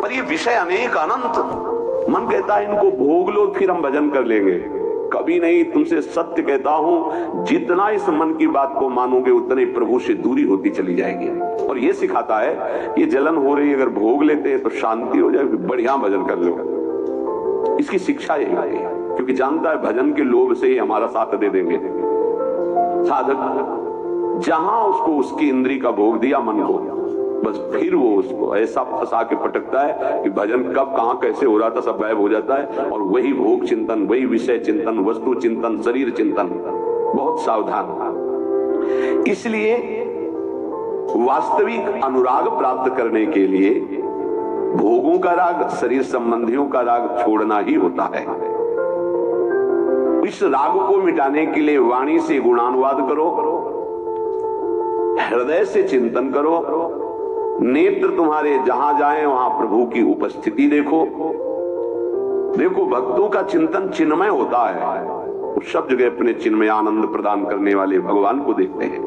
पर ये विषय अनेक अनंत, मन कहता है इनको भोग लो फिर हम भजन कर लेंगे। कभी नहीं, तुमसे सत्य कहता हूं, जितना इस मन की बात को मानोगे उतने प्रभु से दूरी होती चली जाएगी। और ये सिखाता है ये जलन हो रही, अगर भोग लेते हैं तो शांति हो जाए, बढ़िया भजन कर लो। इसकी शिक्षा यही है, क्योंकि जानता है भजन के लोभ से ही हमारा साथ दे देंगे। साधक जहां उसको उसकी इंद्री का भोग दिया मन को, बस फिर वो उसको ऐसा फंसा के पटकता है कि भजन कब कहां कैसे हो रहा था सब गायब हो जाता है। और वही भोग चिंतन, वही विषय चिंतन, वस्तु चिंतन, शरीर चिंतन। बहुत सावधान। इसलिए वास्तविक अनुराग प्राप्त करने के लिए भोगों का राग, शरीर संबंधियों का राग छोड़ना ही होता है। इस राग को मिटाने के लिए वाणी से गुणानुवाद करो, हृदय से चिंतन करो, नेत्र तुम्हारे जहां जाएं वहां प्रभु की उपस्थिति देखो। देखो भक्तों का चिंतन चिन्मय होता है, वो सब जगह अपने चिन्मय आनंद प्रदान करने वाले भगवान को देखते हैं।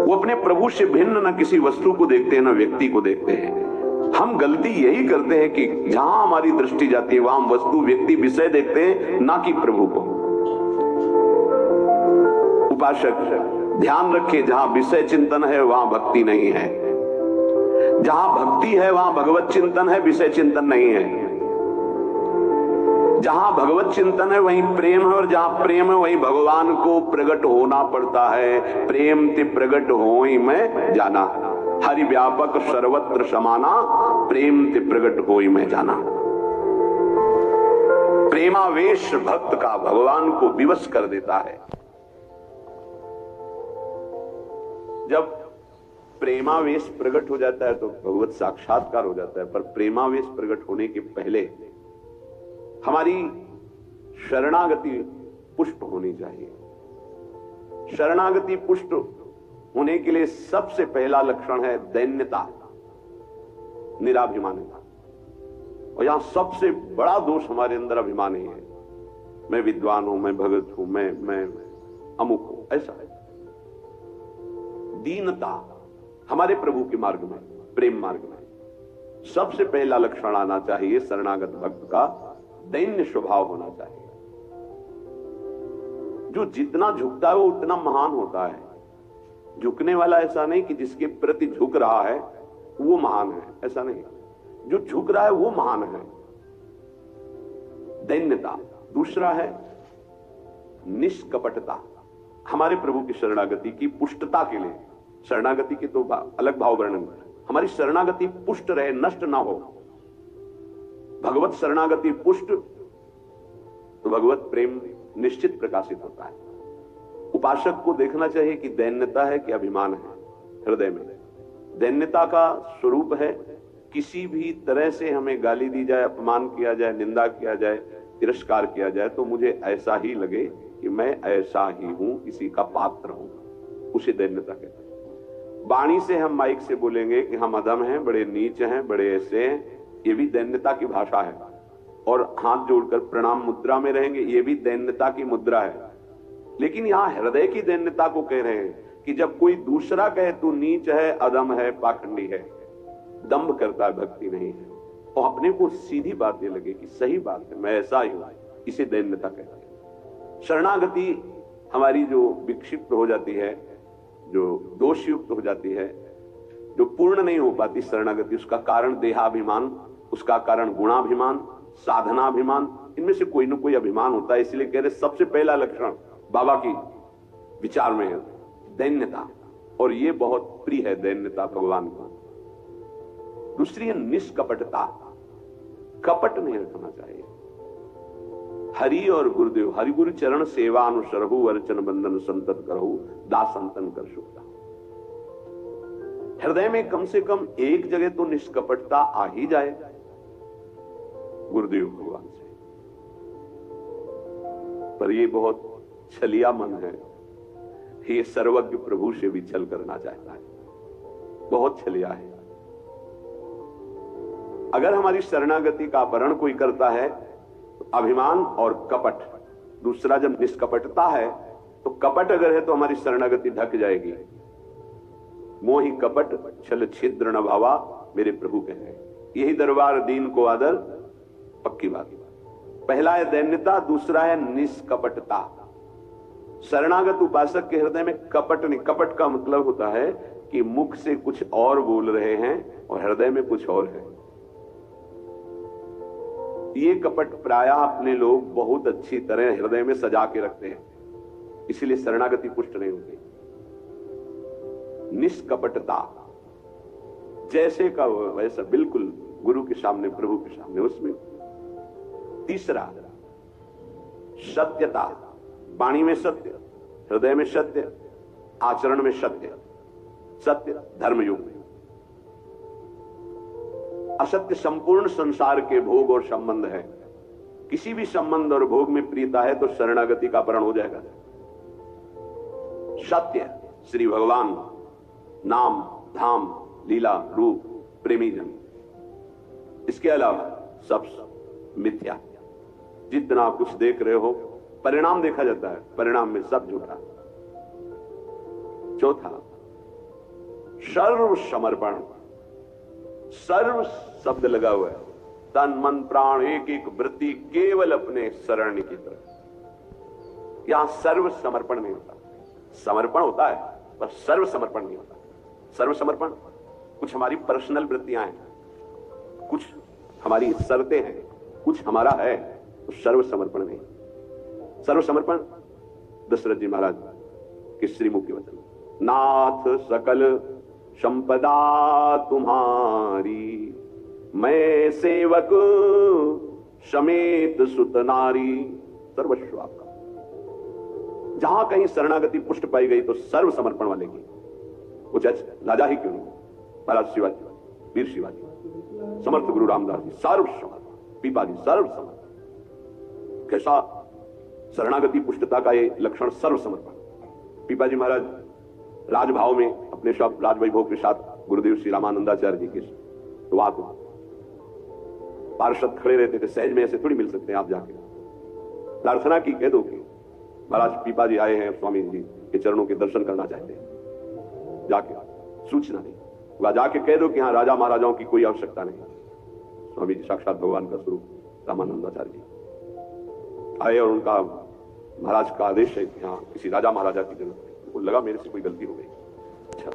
वो अपने प्रभु से भिन्न न किसी वस्तु को देखते हैं, न व्यक्ति को देखते हैं। हम गलती यही करते हैं कि जहां हमारी दृष्टि जाती है वहां हम वस्तु, व्यक्ति, विषय देखते हैं, ना कि प्रभु को। उपासक ध्यान रखे, जहां विषय चिंतन है वहां भक्ति नहीं है, जहां भक्ति है वहां भगवत चिंतन है, विषय चिंतन नहीं है। जहां भगवत चिंतन है वहीं प्रेम है, और जहां प्रेम है वहीं भगवान को प्रकट होना पड़ता है। प्रेम ते प्रकट होई मैं जाना, हरि व्यापक सर्वत्र समाना, प्रेम ते प्रकट होई मैं जाना। प्रेमावेश भक्त का भगवान को विवश कर देता है। जब प्रेमावेश प्रकट हो जाता है तो भगवत साक्षात्कार हो जाता है। पर प्रेमावेश प्रकट होने के पहले हमारी शरणागति पुष्ट होनी चाहिए। शरणागति पुष्ट होने के लिए सबसे पहला लक्षण है दैन्यता, निराभिमानिता। और यहां सबसे बड़ा दोष हमारे अंदर अभिमान ही है। मैं विद्वान हूं, मैं भगत हूं, मैं अमुक हूं, ऐसा है। दीनता हमारे प्रभु के मार्ग में, प्रेम मार्ग में सबसे पहला लक्षण आना चाहिए। शरणागत भक्त का दैन्य स्वभाव होना चाहिए। जो जितना झुकता है वो उतना महान होता है। झुकने वाला ऐसा नहीं कि जिसके प्रति झुक रहा है वो महान है, ऐसा नहीं। जो झुक रहा है वो महान है। दैन्यता। दूसरा है निष्कपटता। हमारे प्रभु की शरणागति की पुष्टता के लिए, शरणागति के तो अलग भाव वर्णन, हमारी शरणागति पुष्ट रहे, नष्ट ना हो। भगवत शरणागति पुष्ट तो भगवत प्रेम निश्चित प्रकाशित होता है। उपासक को देखना चाहिए कि दैन्यता है कि अभिमान है हृदय में। दैन्यता का स्वरूप है किसी भी तरह से हमें गाली दी जाए, अपमान किया जाए, निंदा किया जाए, तिरस्कार किया जाए तो मुझे ऐसा ही लगे कि मैं ऐसा ही हूं, किसी का पात्र हूं, उसे दैन्यता कहते हैं। वाणी से हम माइक से बोलेंगे कि हम अधम हैं, बड़े नीच हैं, बड़े ऐसे हैं, ये भी दैन्यता की भाषा है। और हाथ जोड़कर प्रणाम मुद्रा में रहेंगे, ये भी दैन्यता की मुद्रा है। लेकिन यहां हृदय की दैन्यता को कह रहे हैं कि जब कोई दूसरा कहे तू नीच है, अधम है, पाखंडी है, दंभ करता है, भक्ति नहीं है, और अपने को सीधी बात ये लगे कि सही बात है, मैं ऐसा ही हूं, इसे दैन्यता कहते हैं। शरणागति हमारी जो विक्षिप्त हो जाती है, जो दोषयुक्त हो जाती है, जो पूर्ण नहीं हो पाती शरणागति, उसका कारण देहाभिमान, उसका कारण गुणाभिमान, साधनाभिमान, इनमें से कोई ना कोई अभिमान होता है। इसलिए कह रहे सबसे पहला लक्षण बाबा की विचार में है दैन्यता, और ये बहुत प्रिय है दैन्यता भगवान को। दूसरी है निष्कपटता। कपट नहीं रखना चाहिए। हरि और गुरुदेव, हरि गुरु चरण सेवा अनुसरहु, अर्चन बंधन संतत करहु, दास संतन कर सुखता। हृदय में कम से कम एक जगह तो निष्कपटता आ ही जाए गुरुदेव भगवान से। पर ये बहुत छलिया मन है, ये सर्वज्ञ प्रभु से भी छल करना चाहता है, बहुत छलिया है। अगर हमारी शरणागति का अपहरण कोई करता है तो अभिमान और कपट, दूसरा जब निष्कपटता है तो कपट अगर है तो हमारी शरणागति ढक जाएगी। मोहि कपट छल छिद्र न भावा, मेरे प्रभु कह रहे हैं। यही दरबार दीन को आदर, पक्की बात। पहला है दैन्यता, दूसरा है निष्कपटता। शरणागत उपासक के हृदय में कपट नहीं। कपट का मतलब होता है कि मुख से कुछ और बोल रहे हैं और हृदय में कुछ और है। ये कपट प्रायः अपने लोग बहुत अच्छी तरह हृदय में सजा के रखते हैं, इसलिए शरणागति पुष्ट नहीं होती। निष्कपटता, जैसे का वैसा, बिल्कुल गुरु के सामने, प्रभु के सामने, उसमें। तीसरा सत्यता, वाणी में सत्य, हृदय में सत्य, आचरण में सत्य। सत्य धर्मयुग में। असत्य संपूर्ण संसार के भोग और संबंध है। किसी भी संबंध और भोग में प्रियता है तो शरणागति का प्रण हो जाएगा। सत्य श्री भगवान, नाम, धाम, लीला, रूप, प्रेमी जन। इसके अलावा सब मिथ्या। जितना कुछ देख रहे हो परिणाम देखा जाता है, परिणाम में सब झूठा। चौथा सर्व समर्पण। सर्व शब्द लगा हुआ है, तन मन प्राण एक एक वृत्ति केवल अपने शरण की तरफ। यहां सर्व समर्पण नहीं होता। समर्पण होता है पर सर्व समर्पण नहीं होता। सर्व समर्पण कुछ हमारी पर्सनल वृत्तियां हैं, कुछ हमारी शर्तें हैं, कुछ हमारा है, तो सर्व समर्पण नहीं। सर्व समर्पण दशरथ जी महाराज के श्रीमुख के वचन, नाथ सकल संपदा तुम्हारी, मैं सेवक समेत सुत नारी, सर्वस्व आपका। जहां कहीं शरणागति पुष्ट पाई गई तो सर्व समर्पण वाले की, वो राजा ही क्यों नहीं, महाराज शिवाजी, वीर शिवाजी, समर्थ गुरु रामदास जी, सर्व समर्पण। पीपा जी सर्व समर्पण। कैसा शरणागति पुष्टता का ये लक्षण, सर्व समर्पण। पीपा जी महाराज राजभाव में अपने सब राजवैभव के साथ गुरुदेव श्री रामानंदाचार्य जी के तो वहां तो पार्षद खड़े रहते थे, सहज में ऐसे थोड़ी मिल सकते हैं आप जाके। प्रार्थना की, कह दो कि महाराज पीपा जी आए हैं, स्वामी जी के चरणों के दर्शन करना चाहते हैं। जाके सूचना नहीं, वहां जाके कह दो कि हाँ राजा महाराजाओं की कोई आवश्यकता नहीं। स्वामी जी साक्षात भगवान का स्वरूप रामानंदाचार्य जी आए और उनका महाराज का आदेश है कि हाँ किसी राजा महाराजा की जरूरत नहीं। वो लगा मेरे से कोई गलती हो गई। अच्छा,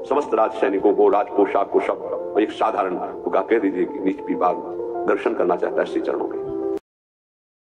समस्त राज सैनिकों को, राज पोशाक को, सब एक साधारण को कह दीजिए कि नीच पीपा दर्शन करना चाहता है श्री चरणों के।